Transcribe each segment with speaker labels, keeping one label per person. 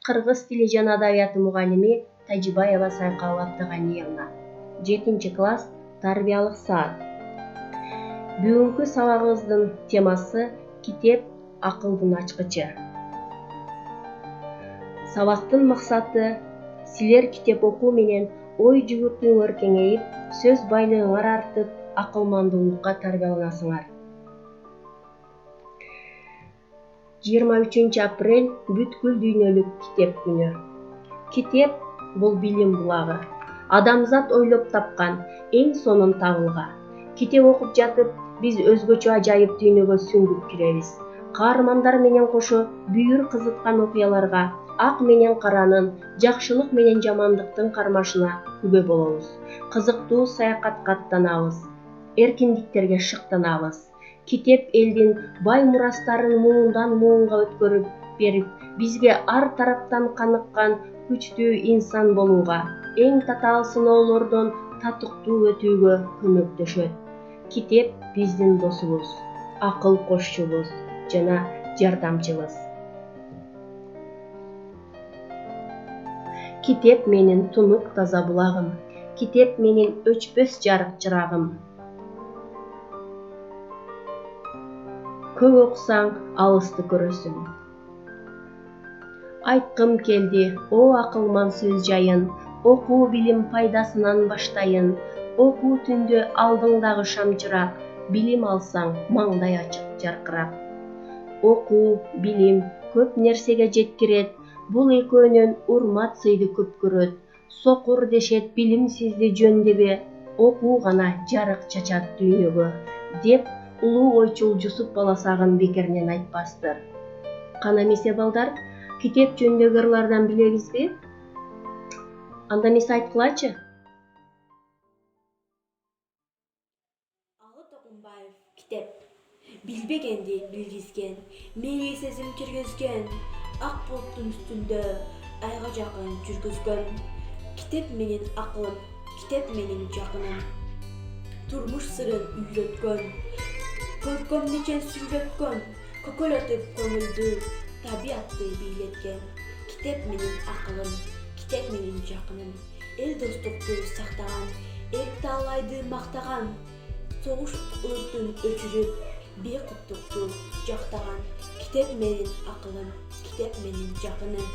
Speaker 1: Кыргыз тили жана адабияты мугалими Тажибаева Сайкал Абдыганиевна. 7-класс тарбиялык саат. Бүгүнкү сабагыбыздын темасы китеп акылдын ачкычы. Сабактын максаты силер китеп окуу менен ой жүгүртүүңөр кеңейип, сөз байлыгыңар артып, акылмандуулукка тарбияланасыңар. 23 апрель бүткүл дүйнөлүк китеп күнү. Китеп бул билим булагы. Адамзат ойлоп тапкан эң сонун табылга. Китеп окуп жатып, биз өзгөчө ажайып дүйнөгө сүңгүп киребиз. Каармандар менен кошо бүйүр кызыткан окуяларга, ак менен каранын, жакшылык менен жамандыктын кармашына күбө болобуз. Кызыктуу саякатка аттанабыз. Эркиндиктерге шыктанабыз. Китеп элдин бай мурастарын муундан муунга өткөрүп берип, бизге ар тараптан каныккан күчтүү инсан болууга, эң татаал сыноолордон татыктуу өтүүгө көмөктөшөт. Китеп биздин досубуз, акыл кошчубуз жана жардамчыбыз. Китеп менин тунук таза булагым. Китеп менин өчпөс жарык чырагым. Көп окусаң, алысты көрөсүң. Айткым келди, о акылман сөз жайын, окуу билим пайдасынан баштайын. Окуу түндө алдыңдагы шамчырак, билим алсаң, маңдай ачык жаркырап. Окуу, билим көп нерсеге жеткирет, бул экөөнөн урмат сыйды көп көрөт. Сокур дешет билимсизди жөндебе, окуу гана жарык чачат дүйнөгө, деп улуу ойчул Жусуп Баласагын бекеринен айтпастыр. Кана эмесе балдар, китеп жөнүндөгү ырлардан билебизби? Анда эмесе айткылачы?
Speaker 2: Алы Токунбаев китеп. Билбегенди билгизген, мээңе сезим киргизген, ак булуттун үстүндө айга жакын жүргүзгөн. Китеп менин акылым, китеп менин жакыным. Турмуш сырын үйлөткөн, көркөм нечен сүйлөткөн, көкөлөтүп көңүлдү, табиятты бийлеткен. Китеп менин акылым, китеп менин жакыным. Эл достукту сактаган, эл таалайды мактаган, согуш өртүн өчүрүп, бейкуттукту жактаган. Китеп менин акылым, китеп менин жакыным.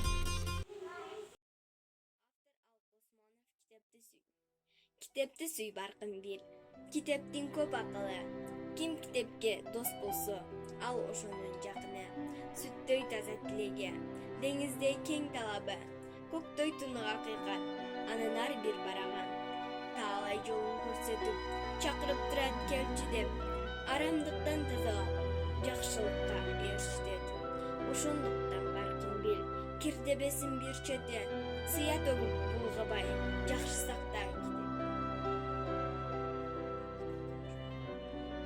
Speaker 3: Китепти сүй баркын бир, китептин көп акылы. Ким китепке дос болсо, ал ошонун жакыны. Сүттөй таза тилеги, деңиздей кең талабы, көктөй тунук акыйкат, анын ар бир бараган. Таалай жолун көрсөтүп, чакырып турат келчи деп, арамдыктан тазалап, жакшылыкка ээрчитет. Ошондуктан баркын бил, кирдебесин бир чете, сыя төгүп булгабай, жакшы сакта китеп.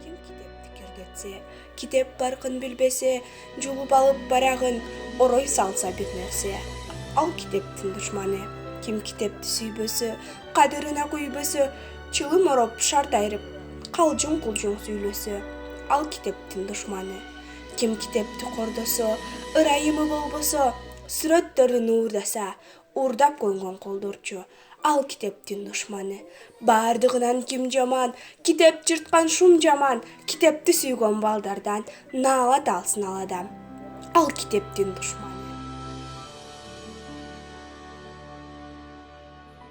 Speaker 4: Ким китепти кирдетсе, китеп баркын билбесе, жулуп алып барагын, орой салса бир нерсе. Ал китептин душманы. Ким китепти сүйбөсө, кадырына күйбөсө, чылым ороп шарт айрып, калжың-кулжың сүйлөсө, ал китептин душманы. Ким китепти кордосо, ырайымы болбосо, сүрөттөрүн уурдаса, уурдап койгон колдорчу, ал китептин душманы. Бардыгынан ким жаман, китеп жырткан шум жаман, китепти сүйгөн балдардан наалат алсын ал адам. Ал китептин душманы.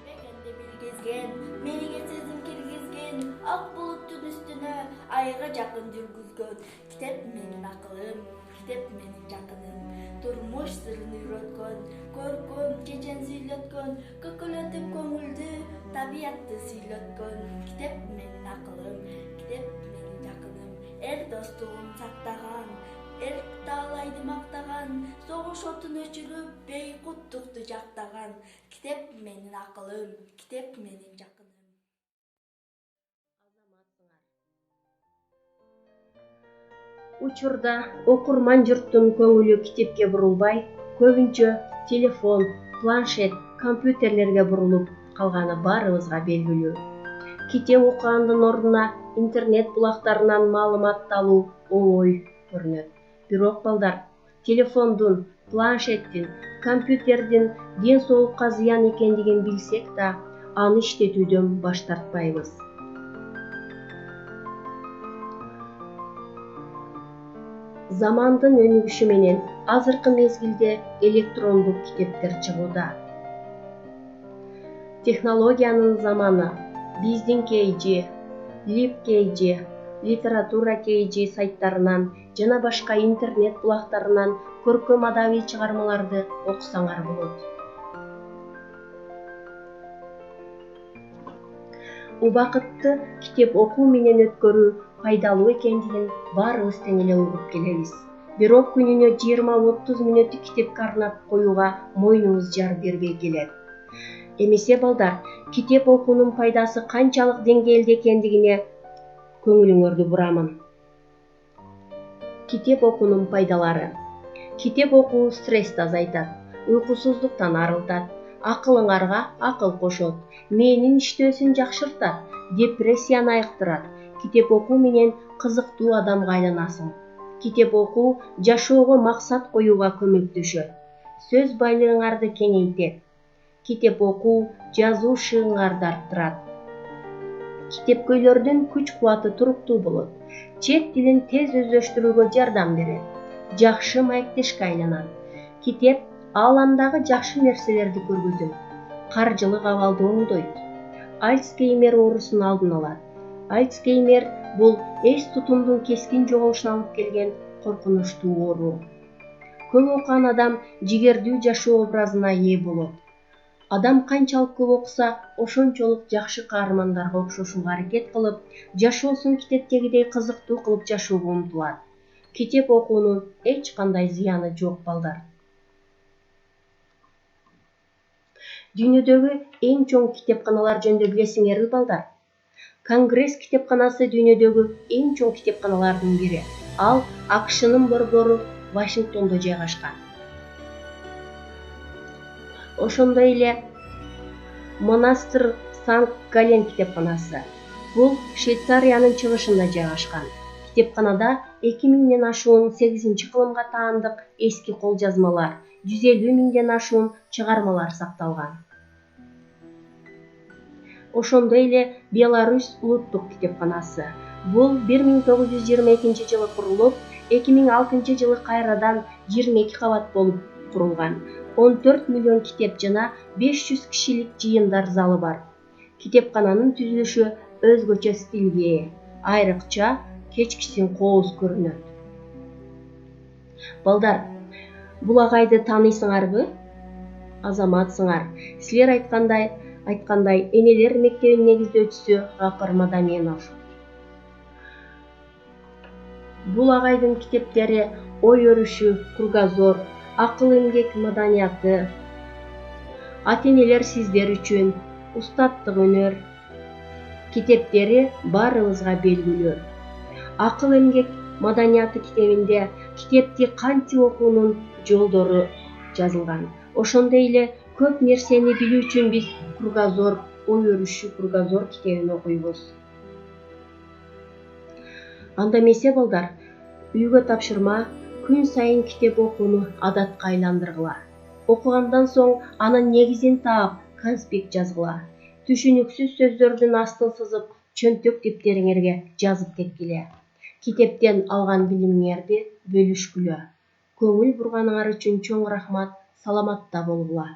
Speaker 2: Билбегенди билгизген, мээңе сезим киргизген, ак булуттун үстүнө айга жакын жүргүзгөн. Китеп менин акылым, китеп менин жакыным. Турмуш сырын үйрөткөн, көркөм чечен сүйлөткөн, көкөлөтүп көңүлдү, табиятты сүйлөткөн. Китеп менин акылым, китеп менин жакыным. Эл достугун сактаган, эл таалайды мактаган, согуш отун өчүрүп, бейкуттукту жактаган. Китеп менин акылым, китеп менин жакыным.
Speaker 1: Учурда окурман журттун көңүлү китепке бурулбай, көбүнчө телефон, планшет, компьютерлерге бурулуп калганы баарыбызга белгилүү. Китеп окугандын ордуна интернет булактарынан маалымат алуу оңой көрүнөт. Бирок балдар, телефондун, планшеттин, компьютердин ден соолукка зыян экендигин билсек да, аны иштетүүдөн баш тартпайбыз. Замандын өнүгүшү менен азыркы мезгилде электрондук китептер чыгууда. Технологиянын заманы биздин KG, LibKG, литература KG сайттарынан жана башка интернет булактарынан көркөм адабий чыгармаларды окусаңар болот. Убакытты китеп окуу менен өткөрүү пайдалуу экендигин баарыбыз тең эле угуп келебиз. Бирок күнүнө 20-30 мүнөттүк китепке арнап коюуга мойнуңуз жар бербей келет. Эмесе балдар, китеп окуунун пайдасы канчалык деңгээлде экендигине көңүлүңөрдү бурамын. Китеп окуунун пайдалары. Китеп окуу стрессти азайтат, уйкусуздуктан арылтат, акылыңарга акыл кошот, мээнин иштөөсүн жакшыртат, депрессияны айыктырат. Китеп окуу менен кызыктуу адамга айланасың. Китеп окуу жашоого максат коюуга көмөктөшөт. Сөз байлыгыңарды кеңейтет. Китеп окуу жазуу шыгыңарды арттырат. Китепкөйлөрдүн күч-кубаты туруктуу болот. Чет тилин тез өздөштүрүүгө жардам берет. Жакшы маектешке айланат. Китеп ааламдагы жакшы нерселерди көргөзөт. Каржылык абалды оңдойт. Альцгеймер оорусун алдын алат. Альцгеймер бул эс тутумдун кескин жоголушуна алып келген коркунучтуу оору. Көп окуган адам жигердүү жашоо образына ээ болот. Адам канчалык көп окуса, ошончолук жакшы каармандарга окшошууга аракет кылып, жашоосун китептегидей кызыктуу кылып жашоого умтулат. Китеп окуунун эч кандай зыяны жок балдар. Дүйнөдөгү эң чоң китепканалар жөнүндө билесиңерби балдар? Конгресс китепканасы дүйнөдөгү эң чоң китепканалардын бири. Ал АКШнын борбору Вашингтондо жайгашкан. Ошондой эле Монастыр Санкт-Гален китепканасы. Бул Швейцариянын чыгышында жайгашкан. Китепканада 2000ден ашуун 8-кылымга таандык эски кол жазмалар, 150 миңден ашуун чыгармалар сакталган. Ошондой эле Беларусь улуттук китепканасы. Бул 1922 жылы курулуп, 2006 жылы кайрадан 22 кабат болуп курулган. 14 миллион китеп жана 500 кишилик жыйындар залы бар. Китепкананын түзүлүшү өзгөчө стилге ээ, айрыкча кечкисин кооз көрүнөт. Балдар, бул агайды тааныйсыңарбы? Азаматсыңар. Силер айткандай энелер мектебинин негиздөөчүсү Гапар Мадаменов. Бул агайдын китептери ой өрүшү, кругозор, акыл эмгек маданияты, ата-энелер сиздер үчүн, устаттык өнөр китептери баарыбызга белгилүү. Акыл эмгек маданияты китебинде китепти кантип окуунун жолдору жазылган. Ошондой эле көп нерсени билүү үчүн биз кругозор, ой өрүшү кругозор китебин окуйбуз. Анда эмесе балдар, үйгө тапшырма, күн сайын китеп окууну адатка айландыргыла. Окугандан соң анын негизин таап, конспект жазгыла. Түшүнүксүз сөздөрдүн астын сызып, чөнтөк дептериңерге жазып кеткиле. Китептен алган билимиңерди бөлүшкүлө. Көңүл бурганыңар үчүн чоң рахмат, саламатта болгула.